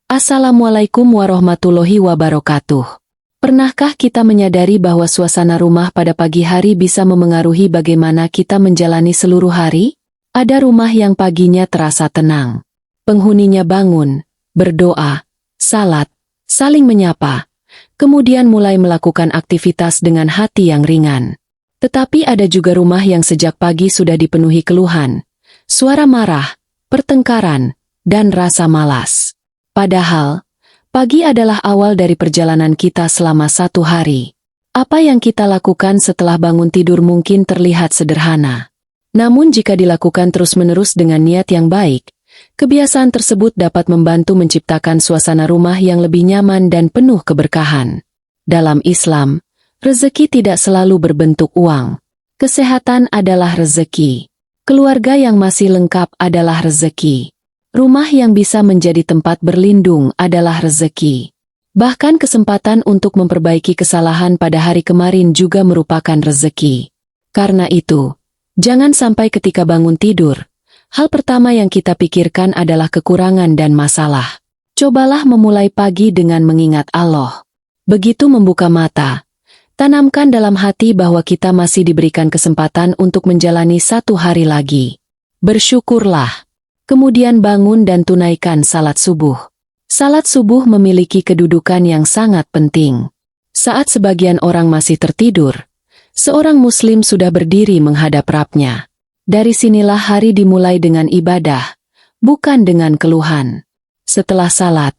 Assalamualaikum warahmatullahi wabarakatuh. Pernahkah kita menyadari bahwa suasana rumah pada pagi hari bisa memengaruhi bagaimana kita menjalani seluruh hari? Ada rumah yang paginya terasa tenang. Penghuninya bangun, berdoa, salat, saling menyapa, kemudian mulai melakukan aktivitas dengan hati yang ringan. Tetapi ada juga rumah yang sejak pagi sudah dipenuhi keluhan, suara marah, pertengkaran, dan rasa malas. Padahal, pagi adalah awal dari perjalanan kita selama satu hari. Apa yang kita lakukan setelah bangun tidur mungkin terlihat sederhana. Namun jika dilakukan terus-menerus dengan niat yang baik, kebiasaan tersebut dapat membantu menciptakan suasana rumah yang lebih nyaman dan penuh keberkahan. Dalam Islam, rezeki tidak selalu berbentuk uang. Kesehatan adalah rezeki. Keluarga yang masih lengkap adalah rezeki. Rumah yang bisa menjadi tempat berlindung adalah rezeki. Bahkan kesempatan untuk memperbaiki kesalahan pada hari kemarin juga merupakan rezeki. Karena itu, jangan sampai ketika bangun tidur, hal pertama yang kita pikirkan adalah kekurangan dan masalah. Cobalah memulai pagi dengan mengingat Allah. Begitu membuka mata, tanamkan dalam hati bahwa kita masih diberikan kesempatan untuk menjalani satu hari lagi. Bersyukurlah. Kemudian bangun dan tunaikan salat subuh. Salat subuh memiliki kedudukan yang sangat penting. Saat sebagian orang masih tertidur, seorang muslim sudah berdiri menghadap Rabb-nya. Dari sinilah hari dimulai dengan ibadah, bukan dengan keluhan. Setelah salat,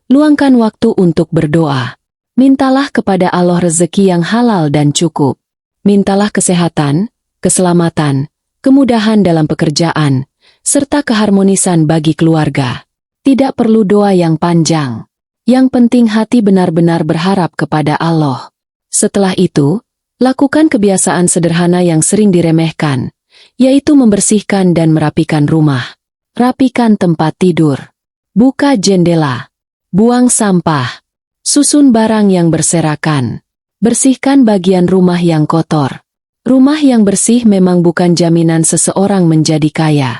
luangkan waktu untuk berdoa. Mintalah kepada Allah rezeki yang halal dan cukup. Mintalah kesehatan, keselamatan, kemudahan dalam pekerjaan, serta keharmonisan bagi keluarga. Tidak perlu doa yang panjang. Yang penting hati benar-benar berharap kepada Allah. Setelah itu, lakukan kebiasaan sederhana yang sering diremehkan, yaitu membersihkan dan merapikan rumah. Rapikan tempat tidur. Buka jendela. Buang sampah. Susun barang yang berserakan. Bersihkan bagian rumah yang kotor. Rumah yang bersih memang bukan jaminan seseorang menjadi kaya.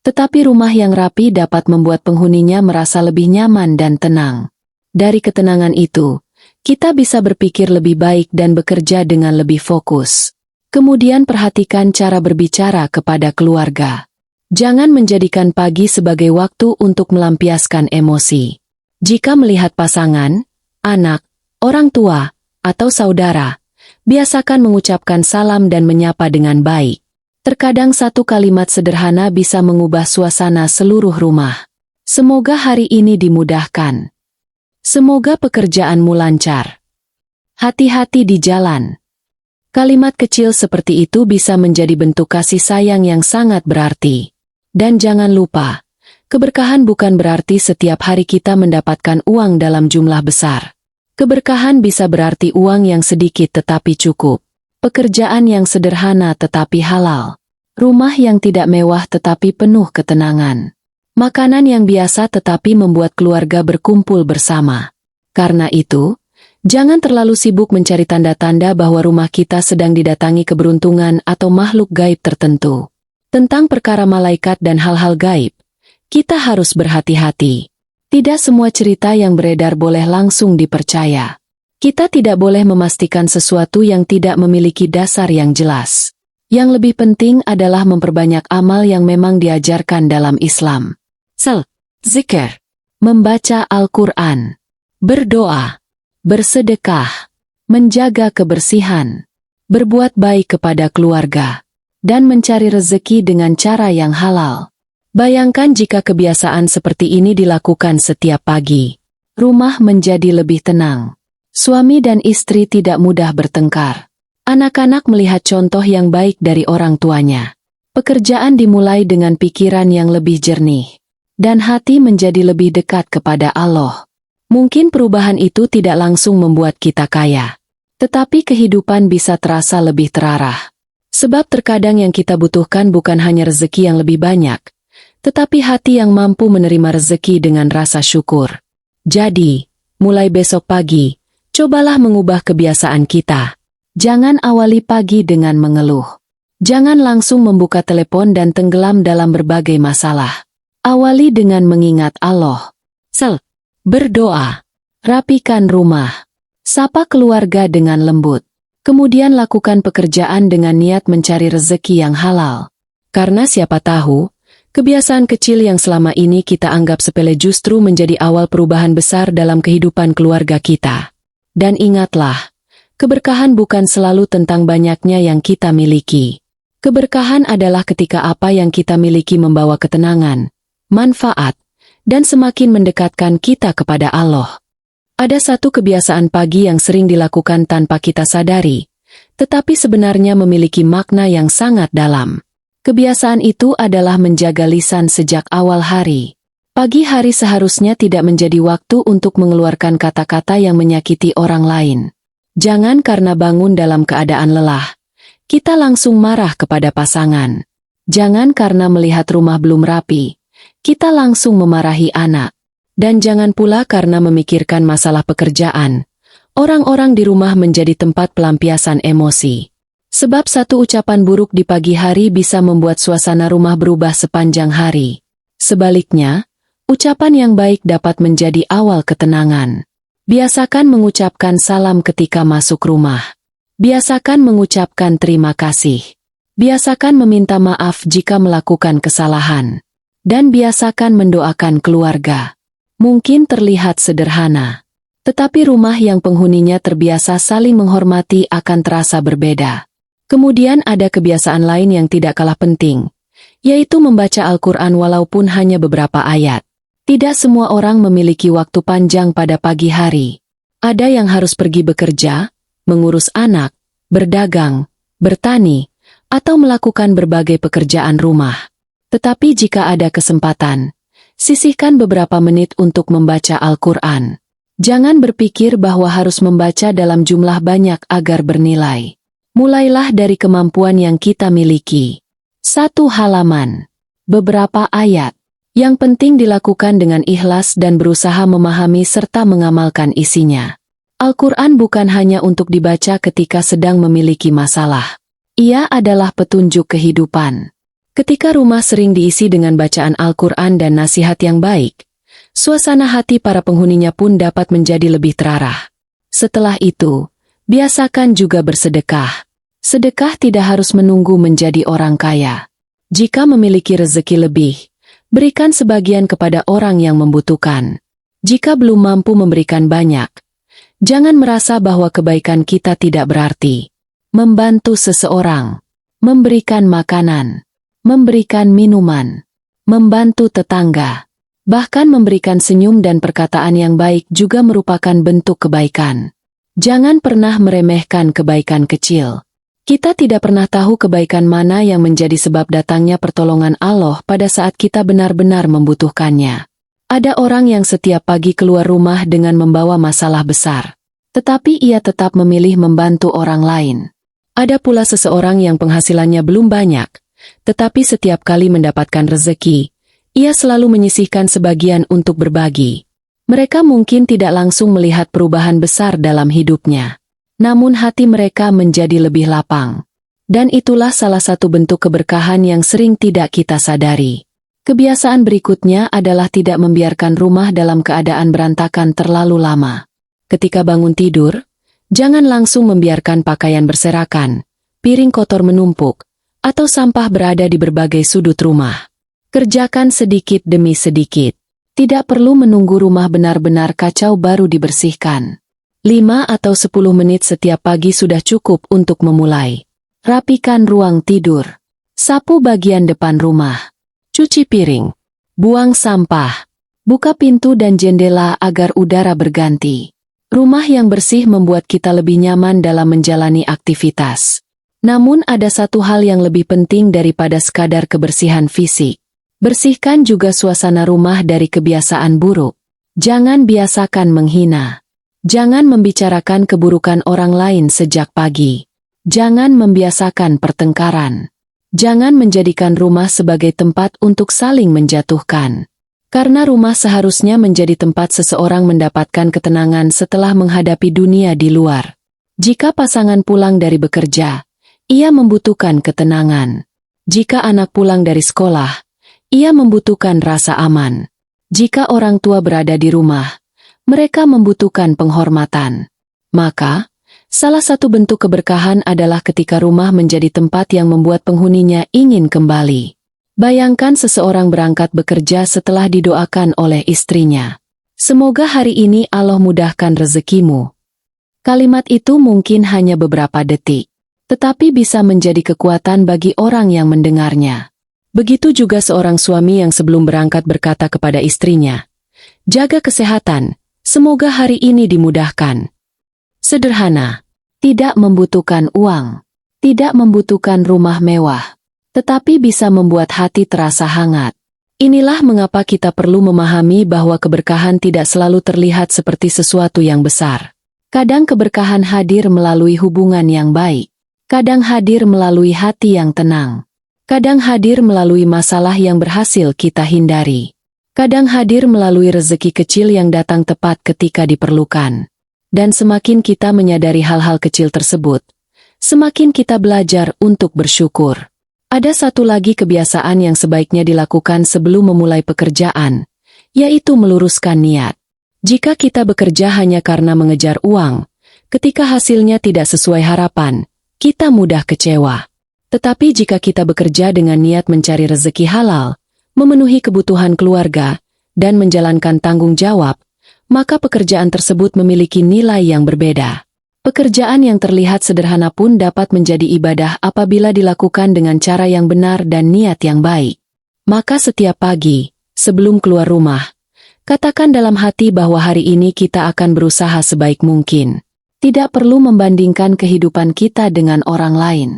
Tetapi rumah yang rapi dapat membuat penghuninya merasa lebih nyaman dan tenang. Dari ketenangan itu, kita bisa berpikir lebih baik dan bekerja dengan lebih fokus. Kemudian perhatikan cara berbicara kepada keluarga. Jangan menjadikan pagi sebagai waktu untuk melampiaskan emosi. Jika melihat pasangan, anak, orang tua, atau saudara, biasakan mengucapkan salam dan menyapa dengan baik. Terkadang satu kalimat sederhana bisa mengubah suasana seluruh rumah. Semoga hari ini dimudahkan. Semoga pekerjaanmu lancar. Hati-hati di jalan. Kalimat kecil seperti itu bisa menjadi bentuk kasih sayang yang sangat berarti. Dan jangan lupa, keberkahan bukan berarti setiap hari kita mendapatkan uang dalam jumlah besar. Keberkahan bisa berarti uang yang sedikit tetapi cukup. Pekerjaan yang sederhana tetapi halal. Rumah yang tidak mewah tetapi penuh ketenangan. Makanan yang biasa tetapi membuat keluarga berkumpul bersama. Karena itu, jangan terlalu sibuk mencari tanda-tanda bahwa rumah kita sedang didatangi keberuntungan atau makhluk gaib tertentu. Tentang perkara malaikat dan hal-hal gaib, kita harus berhati-hati. Tidak semua cerita yang beredar boleh langsung dipercaya. Kita tidak boleh memastikan sesuatu yang tidak memiliki dasar yang jelas. Yang lebih penting adalah memperbanyak amal yang memang diajarkan dalam Islam. Zikir, membaca Al-Quran, berdoa, bersedekah, menjaga kebersihan, berbuat baik kepada keluarga, dan mencari rezeki dengan cara yang halal. Bayangkan jika kebiasaan seperti ini dilakukan setiap pagi. Rumah menjadi lebih tenang. Suami dan istri tidak mudah bertengkar. Anak-anak melihat contoh yang baik dari orang tuanya. Pekerjaan dimulai dengan pikiran yang lebih jernih. Dan hati menjadi lebih dekat kepada Allah. Mungkin perubahan itu tidak langsung membuat kita kaya. Tetapi kehidupan bisa terasa lebih terarah. Sebab terkadang yang kita butuhkan bukan hanya rezeki yang lebih banyak, tetapi hati yang mampu menerima rezeki dengan rasa syukur. Jadi, mulai besok pagi, cobalah mengubah kebiasaan kita. Jangan awali pagi dengan mengeluh. Jangan langsung membuka telepon dan tenggelam dalam berbagai masalah. Awali dengan mengingat Allah. Berdoa. Rapikan rumah. Sapa keluarga dengan lembut. Kemudian lakukan pekerjaan dengan niat mencari rezeki yang halal. Karena siapa tahu, kebiasaan kecil yang selama ini kita anggap sepele justru menjadi awal perubahan besar dalam kehidupan keluarga kita. Dan ingatlah, keberkahan bukan selalu tentang banyaknya yang kita miliki. Keberkahan adalah ketika apa yang kita miliki membawa ketenangan, manfaat, dan semakin mendekatkan kita kepada Allah. Ada satu kebiasaan pagi yang sering dilakukan tanpa kita sadari, tetapi sebenarnya memiliki makna yang sangat dalam. Kebiasaan itu adalah menjaga lisan sejak awal hari. Pagi hari seharusnya tidak menjadi waktu untuk mengeluarkan kata-kata yang menyakiti orang lain. Jangan karena bangun dalam keadaan lelah, kita langsung marah kepada pasangan. Jangan karena melihat rumah belum rapi, kita langsung memarahi anak. Dan jangan pula karena memikirkan masalah pekerjaan, orang-orang di rumah menjadi tempat pelampiasan emosi. Sebab satu ucapan buruk di pagi hari bisa membuat suasana rumah berubah sepanjang hari. Sebaliknya, ucapan yang baik dapat menjadi awal ketenangan. Biasakan mengucapkan salam ketika masuk rumah. Biasakan mengucapkan terima kasih. Biasakan meminta maaf jika melakukan kesalahan. Dan biasakan mendoakan keluarga. Mungkin terlihat sederhana, tetapi rumah yang penghuninya terbiasa saling menghormati akan terasa berbeda. Kemudian ada kebiasaan lain yang tidak kalah penting, yaitu membaca Al-Quran walaupun hanya beberapa ayat. Tidak semua orang memiliki waktu panjang pada pagi hari. Ada yang harus pergi bekerja, mengurus anak, berdagang, bertani, atau melakukan berbagai pekerjaan rumah. Tetapi jika ada kesempatan, sisihkan beberapa menit untuk membaca Al-Quran. Jangan berpikir bahwa harus membaca dalam jumlah banyak agar bernilai. Mulailah dari kemampuan yang kita miliki. 1 halaman. Beberapa ayat. Yang penting dilakukan dengan ikhlas dan berusaha memahami serta mengamalkan isinya. Al-Quran bukan hanya untuk dibaca ketika sedang memiliki masalah. Ia adalah petunjuk kehidupan. Ketika rumah sering diisi dengan bacaan Al-Quran dan nasihat yang baik, suasana hati para penghuninya pun dapat menjadi lebih terarah. Setelah itu, biasakan juga bersedekah. Sedekah tidak harus menunggu menjadi orang kaya. Jika memiliki rezeki lebih, berikan sebagian kepada orang yang membutuhkan. Jika belum mampu memberikan banyak, jangan merasa bahwa kebaikan kita tidak berarti. Membantu seseorang, memberikan makanan, memberikan minuman, membantu tetangga, bahkan memberikan senyum dan perkataan yang baik juga merupakan bentuk kebaikan. Jangan pernah meremehkan kebaikan kecil. Kita tidak pernah tahu kebaikan mana yang menjadi sebab datangnya pertolongan Allah pada saat kita benar-benar membutuhkannya. Ada orang yang setiap pagi keluar rumah dengan membawa masalah besar, tetapi ia tetap memilih membantu orang lain. Ada pula seseorang yang penghasilannya belum banyak, tetapi setiap kali mendapatkan rezeki, ia selalu menyisihkan sebagian untuk berbagi. Mereka mungkin tidak langsung melihat perubahan besar dalam hidupnya, namun hati mereka menjadi lebih lapang. Dan itulah salah satu bentuk keberkahan yang sering tidak kita sadari. Kebiasaan berikutnya adalah tidak membiarkan rumah dalam keadaan berantakan terlalu lama. Ketika bangun tidur, jangan langsung membiarkan pakaian berserakan, piring kotor menumpuk, atau sampah berada di berbagai sudut rumah. Kerjakan sedikit demi sedikit. Tidak perlu menunggu rumah benar-benar kacau baru dibersihkan. 5 atau 10 menit setiap pagi sudah cukup untuk memulai. Rapikan ruang tidur. Sapu bagian depan rumah. Cuci piring. Buang sampah. Buka pintu dan jendela agar udara berganti. Rumah yang bersih membuat kita lebih nyaman dalam menjalani aktivitas. Namun ada satu hal yang lebih penting daripada sekadar kebersihan fisik. Bersihkan juga suasana rumah dari kebiasaan buruk. Jangan biasakan menghina. Jangan membicarakan keburukan orang lain sejak pagi. Jangan membiasakan pertengkaran. Jangan menjadikan rumah sebagai tempat untuk saling menjatuhkan. Karena rumah seharusnya menjadi tempat seseorang mendapatkan ketenangan setelah menghadapi dunia di luar. Jika pasangan pulang dari bekerja, ia membutuhkan ketenangan. Jika anak pulang dari sekolah, ia membutuhkan rasa aman. Jika orang tua berada di rumah, mereka membutuhkan penghormatan. Maka, salah satu bentuk keberkahan adalah ketika rumah menjadi tempat yang membuat penghuninya ingin kembali. Bayangkan seseorang berangkat bekerja setelah didoakan oleh istrinya. Semoga hari ini Allah mudahkan rezekimu. Kalimat itu mungkin hanya beberapa detik, tetapi bisa menjadi kekuatan bagi orang yang mendengarnya. Begitu juga seorang suami yang sebelum berangkat berkata kepada istrinya, "Jaga kesehatan, semoga hari ini dimudahkan." Sederhana, tidak membutuhkan uang, tidak membutuhkan rumah mewah, tetapi bisa membuat hati terasa hangat. Inilah mengapa kita perlu memahami bahwa keberkahan tidak selalu terlihat seperti sesuatu yang besar. Kadang keberkahan hadir melalui hubungan yang baik. Kadang hadir melalui hati yang tenang. Kadang hadir melalui masalah yang berhasil kita hindari. Kadang hadir melalui rezeki kecil yang datang tepat ketika diperlukan. Dan semakin kita menyadari hal-hal kecil tersebut, semakin kita belajar untuk bersyukur. Ada satu lagi kebiasaan yang sebaiknya dilakukan sebelum memulai pekerjaan, yaitu meluruskan niat. Jika kita bekerja hanya karena mengejar uang, ketika hasilnya tidak sesuai harapan, kita mudah kecewa. Tetapi jika kita bekerja dengan niat mencari rezeki halal, memenuhi kebutuhan keluarga, dan menjalankan tanggung jawab, maka pekerjaan tersebut memiliki nilai yang berbeda. Pekerjaan yang terlihat sederhana pun dapat menjadi ibadah apabila dilakukan dengan cara yang benar dan niat yang baik. Maka setiap pagi, sebelum keluar rumah, katakan dalam hati bahwa hari ini kita akan berusaha sebaik mungkin. Tidak perlu membandingkan kehidupan kita dengan orang lain.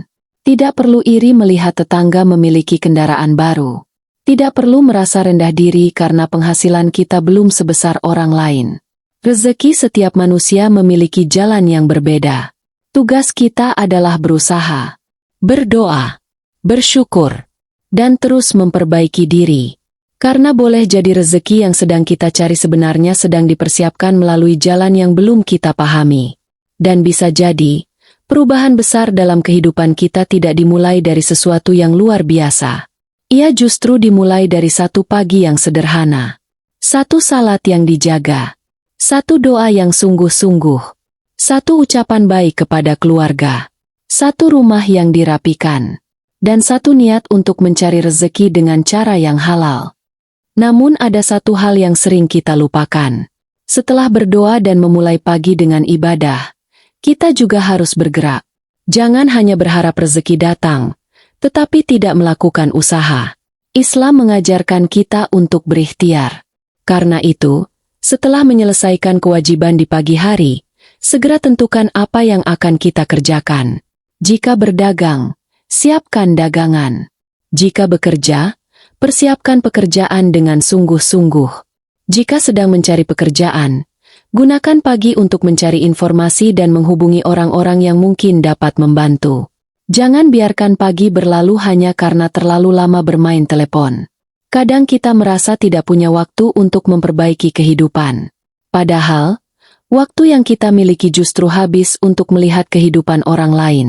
Tidak perlu iri melihat tetangga memiliki kendaraan baru. Tidak perlu merasa rendah diri karena penghasilan kita belum sebesar orang lain. Rezeki setiap manusia memiliki jalan yang berbeda. Tugas kita adalah berusaha, berdoa, bersyukur, dan terus memperbaiki diri. Karena boleh jadi rezeki yang sedang kita cari sebenarnya sedang dipersiapkan melalui jalan yang belum kita pahami. Dan bisa jadi, perubahan besar dalam kehidupan kita tidak dimulai dari sesuatu yang luar biasa. Ia justru dimulai dari satu pagi yang sederhana. Satu salat yang dijaga. Satu doa yang sungguh-sungguh. Satu ucapan baik kepada keluarga. Satu rumah yang dirapikan. Dan satu niat untuk mencari rezeki dengan cara yang halal. Namun ada satu hal yang sering kita lupakan. Setelah berdoa dan memulai pagi dengan ibadah, kita juga harus bergerak. Jangan hanya berharap rezeki datang, tetapi tidak melakukan usaha. Islam mengajarkan kita untuk berikhtiar. Karena itu, setelah menyelesaikan kewajiban di pagi hari, segera tentukan apa yang akan kita kerjakan. Jika berdagang, siapkan dagangan. Jika bekerja, persiapkan pekerjaan dengan sungguh-sungguh. Jika sedang mencari pekerjaan, gunakan pagi untuk mencari informasi dan menghubungi orang-orang yang mungkin dapat membantu. Jangan biarkan pagi berlalu hanya karena terlalu lama bermain telepon. Kadang kita merasa tidak punya waktu untuk memperbaiki kehidupan. Padahal, waktu yang kita miliki justru habis untuk melihat kehidupan orang lain.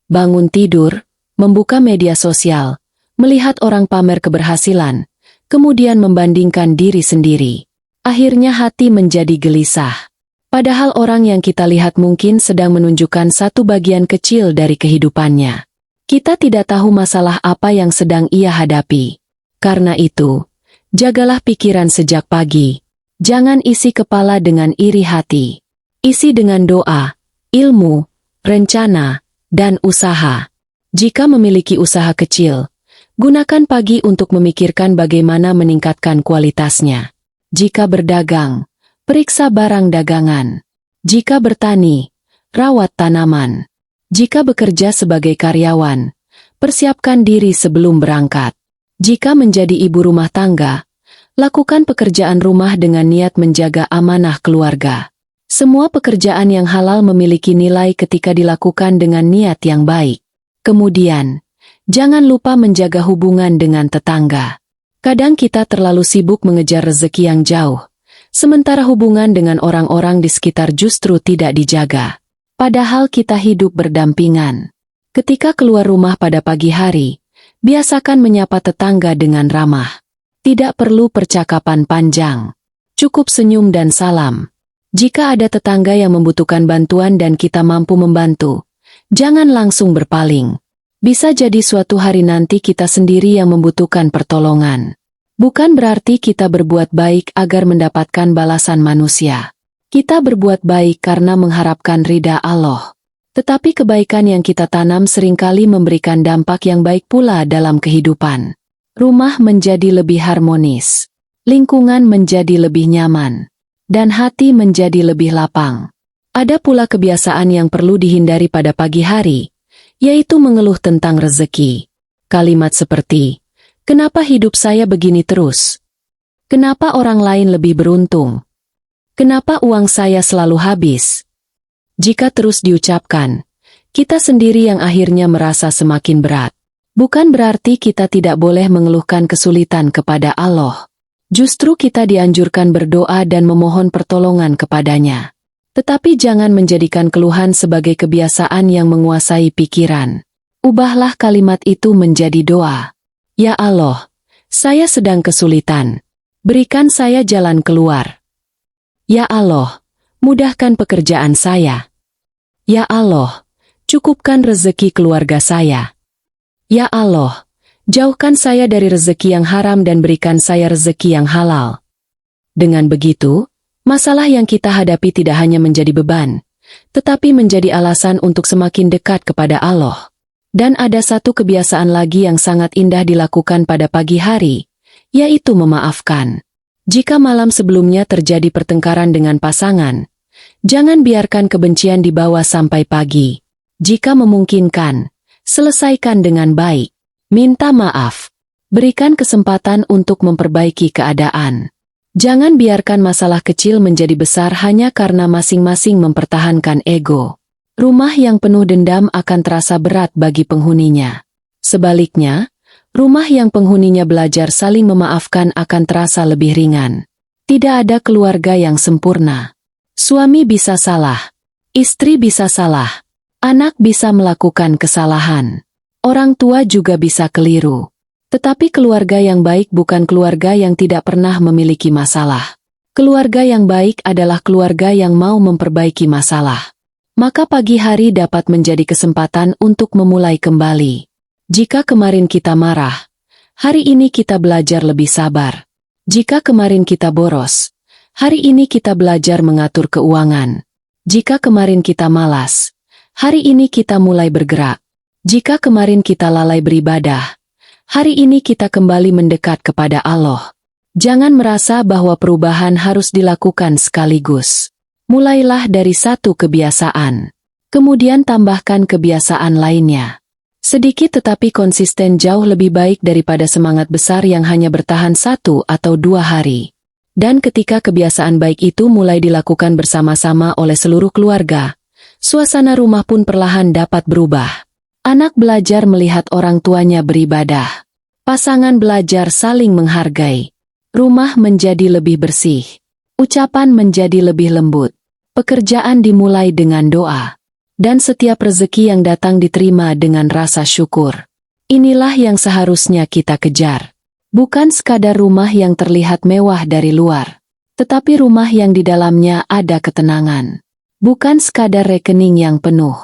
Bangun tidur, membuka media sosial, melihat orang pamer keberhasilan, kemudian membandingkan diri sendiri. Akhirnya hati menjadi gelisah. Padahal orang yang kita lihat mungkin sedang menunjukkan satu bagian kecil dari kehidupannya. Kita tidak tahu masalah apa yang sedang ia hadapi. Karena itu, jagalah pikiran sejak pagi. Jangan isi kepala dengan iri hati. Isi dengan doa, ilmu, rencana, dan usaha. Jika memiliki usaha kecil, gunakan pagi untuk memikirkan bagaimana meningkatkan kualitasnya. Jika berdagang, periksa barang dagangan. Jika bertani, rawat tanaman. Jika bekerja sebagai karyawan, persiapkan diri sebelum berangkat. Jika menjadi ibu rumah tangga, lakukan pekerjaan rumah dengan niat menjaga amanah keluarga. Semua pekerjaan yang halal memiliki nilai ketika dilakukan dengan niat yang baik. Kemudian, jangan lupa menjaga hubungan dengan tetangga. Kadang kita terlalu sibuk mengejar rezeki yang jauh, sementara hubungan dengan orang-orang di sekitar justru tidak dijaga. Padahal kita hidup berdampingan. Ketika keluar rumah pada pagi hari, biasakan menyapa tetangga dengan ramah. Tidak perlu percakapan panjang. Cukup senyum dan salam. Jika ada tetangga yang membutuhkan bantuan dan kita mampu membantu, jangan langsung berpaling. Bisa jadi suatu hari nanti kita sendiri yang membutuhkan pertolongan. Bukan berarti kita berbuat baik agar mendapatkan balasan manusia. Kita berbuat baik karena mengharapkan ridha Allah. Tetapi kebaikan yang kita tanam seringkali memberikan dampak yang baik pula dalam kehidupan. Rumah menjadi lebih harmonis, lingkungan menjadi lebih nyaman, dan hati menjadi lebih lapang. Ada pula kebiasaan yang perlu dihindari pada pagi hari, yaitu mengeluh tentang rezeki. Kalimat seperti, "Kenapa hidup saya begini terus? Kenapa orang lain lebih beruntung? Kenapa uang saya selalu habis?" Jika terus diucapkan, kita sendiri yang akhirnya merasa semakin berat. Bukan berarti kita tidak boleh mengeluhkan kesulitan kepada Allah. Justru kita dianjurkan berdoa dan memohon pertolongan kepadanya. Tetapi jangan menjadikan keluhan sebagai kebiasaan yang menguasai pikiran. Ubahlah kalimat itu menjadi doa. Ya Allah, saya sedang kesulitan. Berikan saya jalan keluar. Ya Allah, mudahkan pekerjaan saya. Ya Allah, cukupkan rezeki keluarga saya. Ya Allah, jauhkan saya dari rezeki yang haram dan berikan saya rezeki yang halal. Dengan begitu, masalah yang kita hadapi tidak hanya menjadi beban, tetapi menjadi alasan untuk semakin dekat kepada Allah. Dan ada satu kebiasaan lagi yang sangat indah dilakukan pada pagi hari, yaitu memaafkan. Jika malam sebelumnya terjadi pertengkaran dengan pasangan, jangan biarkan kebencian dibawa sampai pagi. Jika memungkinkan, selesaikan dengan baik. Minta maaf. Berikan kesempatan untuk memperbaiki keadaan. Jangan biarkan masalah kecil menjadi besar hanya karena masing-masing mempertahankan ego. Rumah yang penuh dendam akan terasa berat bagi penghuninya. Sebaliknya, rumah yang penghuninya belajar saling memaafkan akan terasa lebih ringan. Tidak ada keluarga yang sempurna. Suami bisa salah, istri bisa salah, anak bisa melakukan kesalahan, orang tua juga bisa keliru. Tetapi keluarga yang baik bukan keluarga yang tidak pernah memiliki masalah. Keluarga yang baik adalah keluarga yang mau memperbaiki masalah. Maka pagi hari dapat menjadi kesempatan untuk memulai kembali. Jika kemarin kita marah, hari ini kita belajar lebih sabar. Jika kemarin kita boros, hari ini kita belajar mengatur keuangan. Jika kemarin kita malas, hari ini kita mulai bergerak. Jika kemarin kita lalai beribadah, hari ini kita kembali mendekat kepada Allah. Jangan merasa bahwa perubahan harus dilakukan sekaligus. Mulailah dari satu kebiasaan, kemudian tambahkan kebiasaan lainnya. Sedikit tetapi konsisten jauh lebih baik daripada semangat besar yang hanya bertahan 1 atau 2 hari. Dan ketika kebiasaan baik itu mulai dilakukan bersama-sama oleh seluruh keluarga, suasana rumah pun perlahan dapat berubah. Anak belajar melihat orang tuanya beribadah. Pasangan belajar saling menghargai. Rumah menjadi lebih bersih. Ucapan menjadi lebih lembut. Pekerjaan dimulai dengan doa. Dan setiap rezeki yang datang diterima dengan rasa syukur. Inilah yang seharusnya kita kejar. Bukan sekadar rumah yang terlihat mewah dari luar, tetapi rumah yang di dalamnya ada ketenangan. Bukan sekadar rekening yang penuh,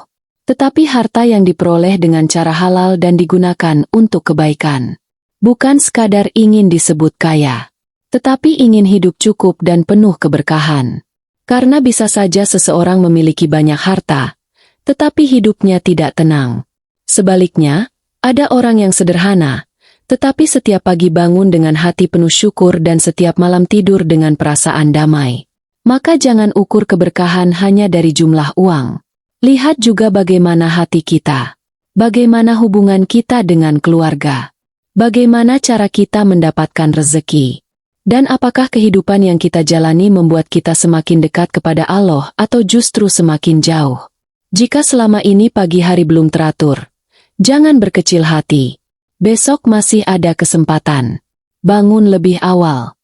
tetapi harta yang diperoleh dengan cara halal dan digunakan untuk kebaikan. Bukan sekadar ingin disebut kaya, tetapi ingin hidup cukup dan penuh keberkahan. Karena bisa saja seseorang memiliki banyak harta, tetapi hidupnya tidak tenang. Sebaliknya, ada orang yang sederhana, tetapi setiap pagi bangun dengan hati penuh syukur dan setiap malam tidur dengan perasaan damai. Maka jangan ukur keberkahan hanya dari jumlah uang. Lihat juga bagaimana hati kita. Bagaimana hubungan kita dengan keluarga. Bagaimana cara kita mendapatkan rezeki. Dan apakah kehidupan yang kita jalani membuat kita semakin dekat kepada Allah atau justru semakin jauh. Jika selama ini pagi hari belum teratur, jangan berkecil hati. Besok masih ada kesempatan. Bangun lebih awal.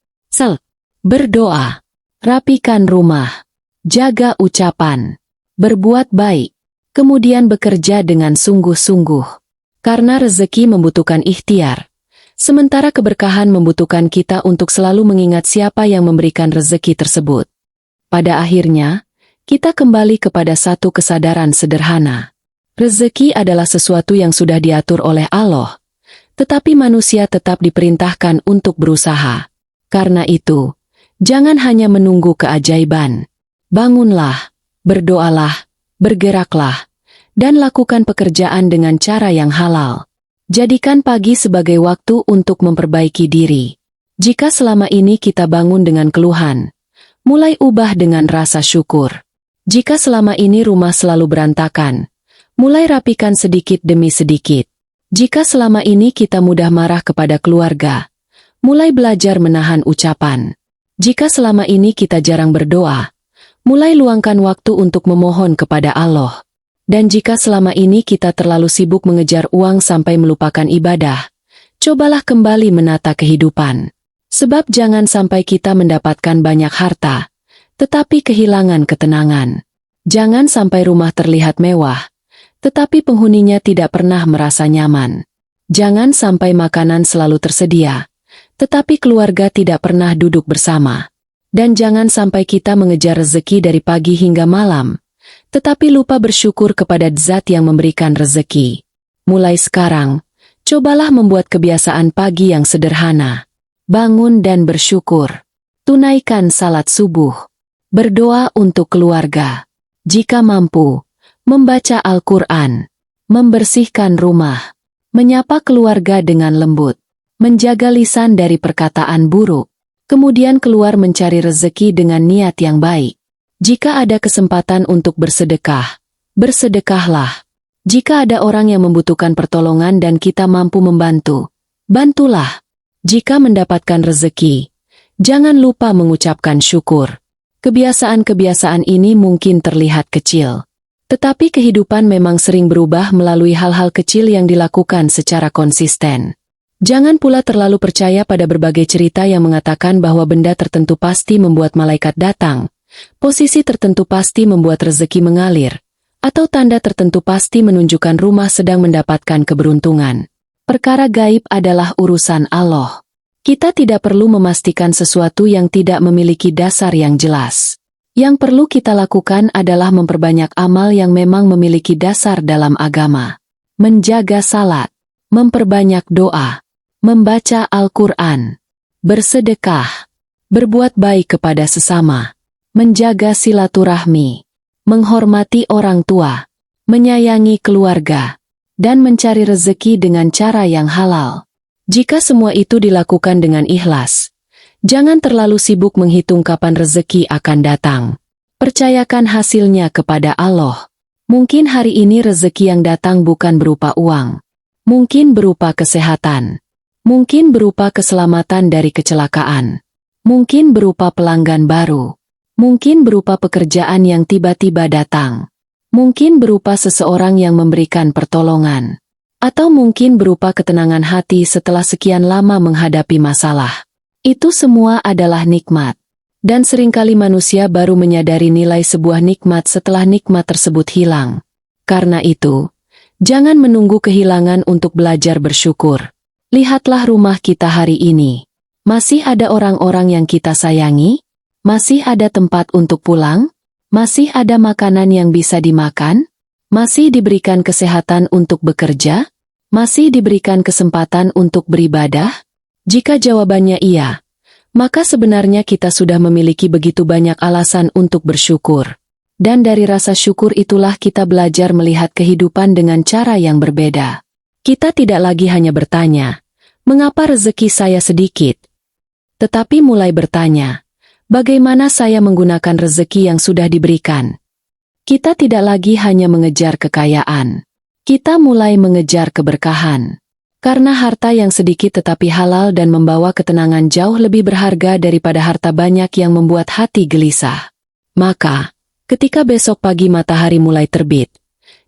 Berdoa. Rapikan rumah. Jaga ucapan. Berbuat baik. kemudian bekerja dengan sungguh-sungguh. Karena rezeki membutuhkan ikhtiar, sementara keberkahan membutuhkan kita untuk selalu mengingat siapa yang memberikan rezeki tersebut. Pada akhirnya, kita kembali kepada satu kesadaran sederhana. Rezeki adalah sesuatu yang sudah diatur oleh Allah, tetapi manusia tetap diperintahkan untuk berusaha. Karena itu, jangan hanya menunggu keajaiban. Bangunlah, berdoalah, bergeraklah, dan lakukan pekerjaan dengan cara yang halal. Jadikan pagi sebagai waktu untuk memperbaiki diri. Jika selama ini kita bangun dengan keluhan, mulai ubah dengan rasa syukur. Jika selama ini rumah selalu berantakan, mulai rapikan sedikit demi sedikit. Jika selama ini kita mudah marah kepada keluarga, mulai belajar menahan ucapan. Jika selama ini kita jarang berdoa, mulai luangkan waktu untuk memohon kepada Allah. Dan jika selama ini kita terlalu sibuk mengejar uang sampai melupakan ibadah, cobalah kembali menata kehidupan. Sebab jangan sampai kita mendapatkan banyak harta, tetapi kehilangan ketenangan. Jangan sampai rumah terlihat mewah, tetapi penghuninya tidak pernah merasa nyaman. Jangan sampai makanan selalu tersedia, tetapi keluarga tidak pernah duduk bersama. Dan jangan sampai kita mengejar rezeki dari pagi hingga malam, tetapi lupa bersyukur kepada Zat yang memberikan rezeki. Mulai sekarang, cobalah membuat kebiasaan pagi yang sederhana. Bangun dan bersyukur. Tunaikan salat subuh. Berdoa untuk keluarga. Jika mampu, membaca Al-Quran. Membersihkan rumah. Menyapa keluarga dengan lembut. Menjaga lisan dari perkataan buruk. Kemudian keluar mencari rezeki dengan niat yang baik. Jika ada kesempatan untuk bersedekah, bersedekahlah. Jika ada orang yang membutuhkan pertolongan dan kita mampu membantu, bantulah. Jika mendapatkan rezeki, jangan lupa mengucapkan syukur. Kebiasaan-kebiasaan ini mungkin terlihat kecil, tetapi kehidupan memang sering berubah melalui hal-hal kecil yang dilakukan secara konsisten. Jangan pula terlalu percaya pada berbagai cerita yang mengatakan bahwa benda tertentu pasti membuat malaikat datang, posisi tertentu pasti membuat rezeki mengalir, atau tanda tertentu pasti menunjukkan rumah sedang mendapatkan keberuntungan. Perkara gaib adalah urusan Allah. Kita tidak perlu memastikan sesuatu yang tidak memiliki dasar yang jelas. Yang perlu kita lakukan adalah memperbanyak amal yang memang memiliki dasar dalam agama. Menjaga salat, memperbanyak doa, membaca Al-Quran, bersedekah, berbuat baik kepada sesama, menjaga silaturahmi, menghormati orang tua, menyayangi keluarga, dan mencari rezeki dengan cara yang halal. Jika semua itu dilakukan dengan ikhlas, jangan terlalu sibuk menghitung kapan rezeki akan datang. Percayakan hasilnya kepada Allah. Mungkin hari ini rezeki yang datang bukan berupa uang. Mungkin berupa kesehatan. Mungkin berupa keselamatan dari kecelakaan. Mungkin berupa pelanggan baru. Mungkin berupa pekerjaan yang tiba-tiba datang. Mungkin berupa seseorang yang memberikan pertolongan. Atau mungkin berupa ketenangan hati setelah sekian lama menghadapi masalah. Itu semua adalah nikmat. Dan seringkali manusia baru menyadari nilai sebuah nikmat setelah nikmat tersebut hilang. Karena itu, jangan menunggu kehilangan untuk belajar bersyukur. Lihatlah rumah kita hari ini. Masih ada orang-orang yang kita sayangi? Masih ada tempat untuk pulang? Masih ada makanan yang bisa dimakan? Masih diberikan kesehatan untuk bekerja? Masih diberikan kesempatan untuk beribadah? Jika jawabannya iya, maka sebenarnya kita sudah memiliki begitu banyak alasan untuk bersyukur. Dan dari rasa syukur itulah kita belajar melihat kehidupan dengan cara yang berbeda. Kita tidak lagi hanya bertanya, mengapa rezeki saya sedikit? Tetapi mulai bertanya, bagaimana saya menggunakan rezeki yang sudah diberikan? Kita tidak lagi hanya mengejar kekayaan. Kita mulai mengejar keberkahan. Karena harta yang sedikit tetapi halal dan membawa ketenangan jauh lebih berharga daripada harta banyak yang membuat hati gelisah. Maka, ketika besok pagi matahari mulai terbit,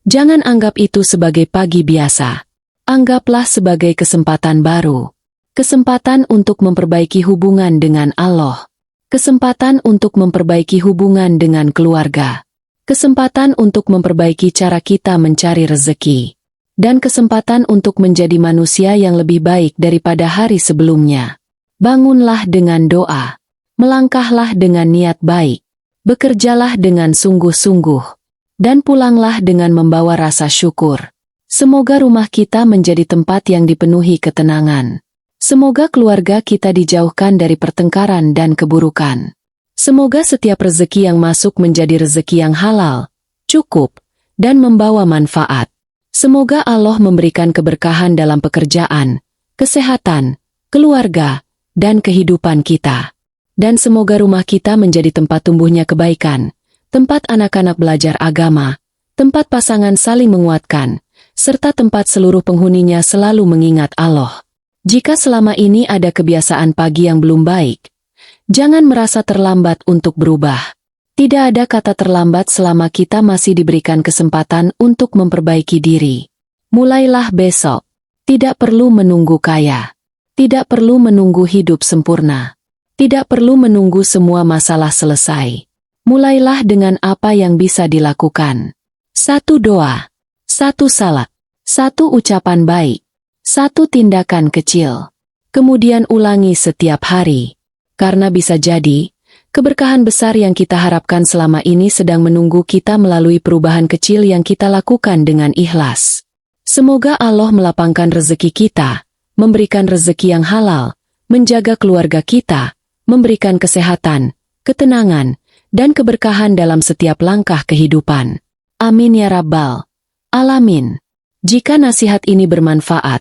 jangan anggap itu sebagai pagi biasa. Anggaplah sebagai kesempatan baru. Kesempatan untuk memperbaiki hubungan dengan Allah. Kesempatan untuk memperbaiki hubungan dengan keluarga. kesempatan untuk memperbaiki cara kita mencari rezeki, dan kesempatan untuk menjadi manusia yang lebih baik daripada hari sebelumnya. Bangunlah dengan doa, melangkahlah dengan niat baik, bekerjalah dengan sungguh-sungguh, dan pulanglah dengan membawa rasa syukur. Semoga rumah kita menjadi tempat yang dipenuhi ketenangan. Semoga keluarga kita dijauhkan dari pertengkaran dan keburukan. Semoga setiap rezeki yang masuk menjadi rezeki yang halal, cukup, dan membawa manfaat. Semoga Allah memberikan keberkahan dalam pekerjaan, kesehatan, keluarga, dan kehidupan kita. Dan semoga rumah kita menjadi tempat tumbuhnya kebaikan, tempat anak-anak belajar agama, tempat pasangan saling menguatkan, serta tempat seluruh penghuninya selalu mengingat Allah. Jika selama ini ada kebiasaan pagi yang belum baik, jangan merasa terlambat untuk berubah. Tidak ada kata terlambat selama kita masih diberikan kesempatan untuk memperbaiki diri. Mulailah besok. Tidak perlu menunggu kaya. Tidak perlu menunggu hidup sempurna. Tidak perlu menunggu semua masalah selesai. Mulailah dengan apa yang bisa dilakukan. 1 doa. 1 salat. 1 ucapan baik. 1 tindakan kecil. Kemudian ulangi setiap hari. Karena bisa jadi, keberkahan besar yang kita harapkan selama ini sedang menunggu kita melalui perubahan kecil yang kita lakukan dengan ikhlas. Semoga Allah melapangkan rezeki kita, memberikan rezeki yang halal, menjaga keluarga kita, memberikan kesehatan, ketenangan, dan keberkahan dalam setiap langkah kehidupan. Amin ya Rabbal Alamin. Jika nasihat ini bermanfaat,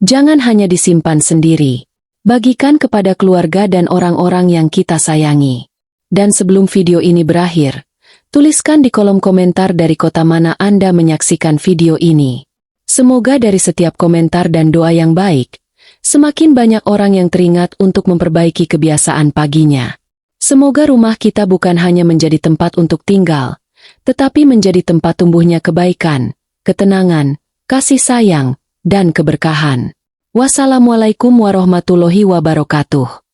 jangan hanya disimpan sendiri. Bagikan kepada keluarga dan orang-orang yang kita sayangi. Dan sebelum video ini berakhir, tuliskan di kolom komentar dari kota mana Anda menyaksikan video ini. Semoga dari setiap komentar dan doa yang baik, semakin banyak orang yang teringat untuk memperbaiki kebiasaan paginya. Semoga rumah kita bukan hanya menjadi tempat untuk tinggal, tetapi menjadi tempat tumbuhnya kebaikan, ketenangan, kasih sayang, dan keberkahan. Wassalamualaikum warahmatullahi wabarakatuh.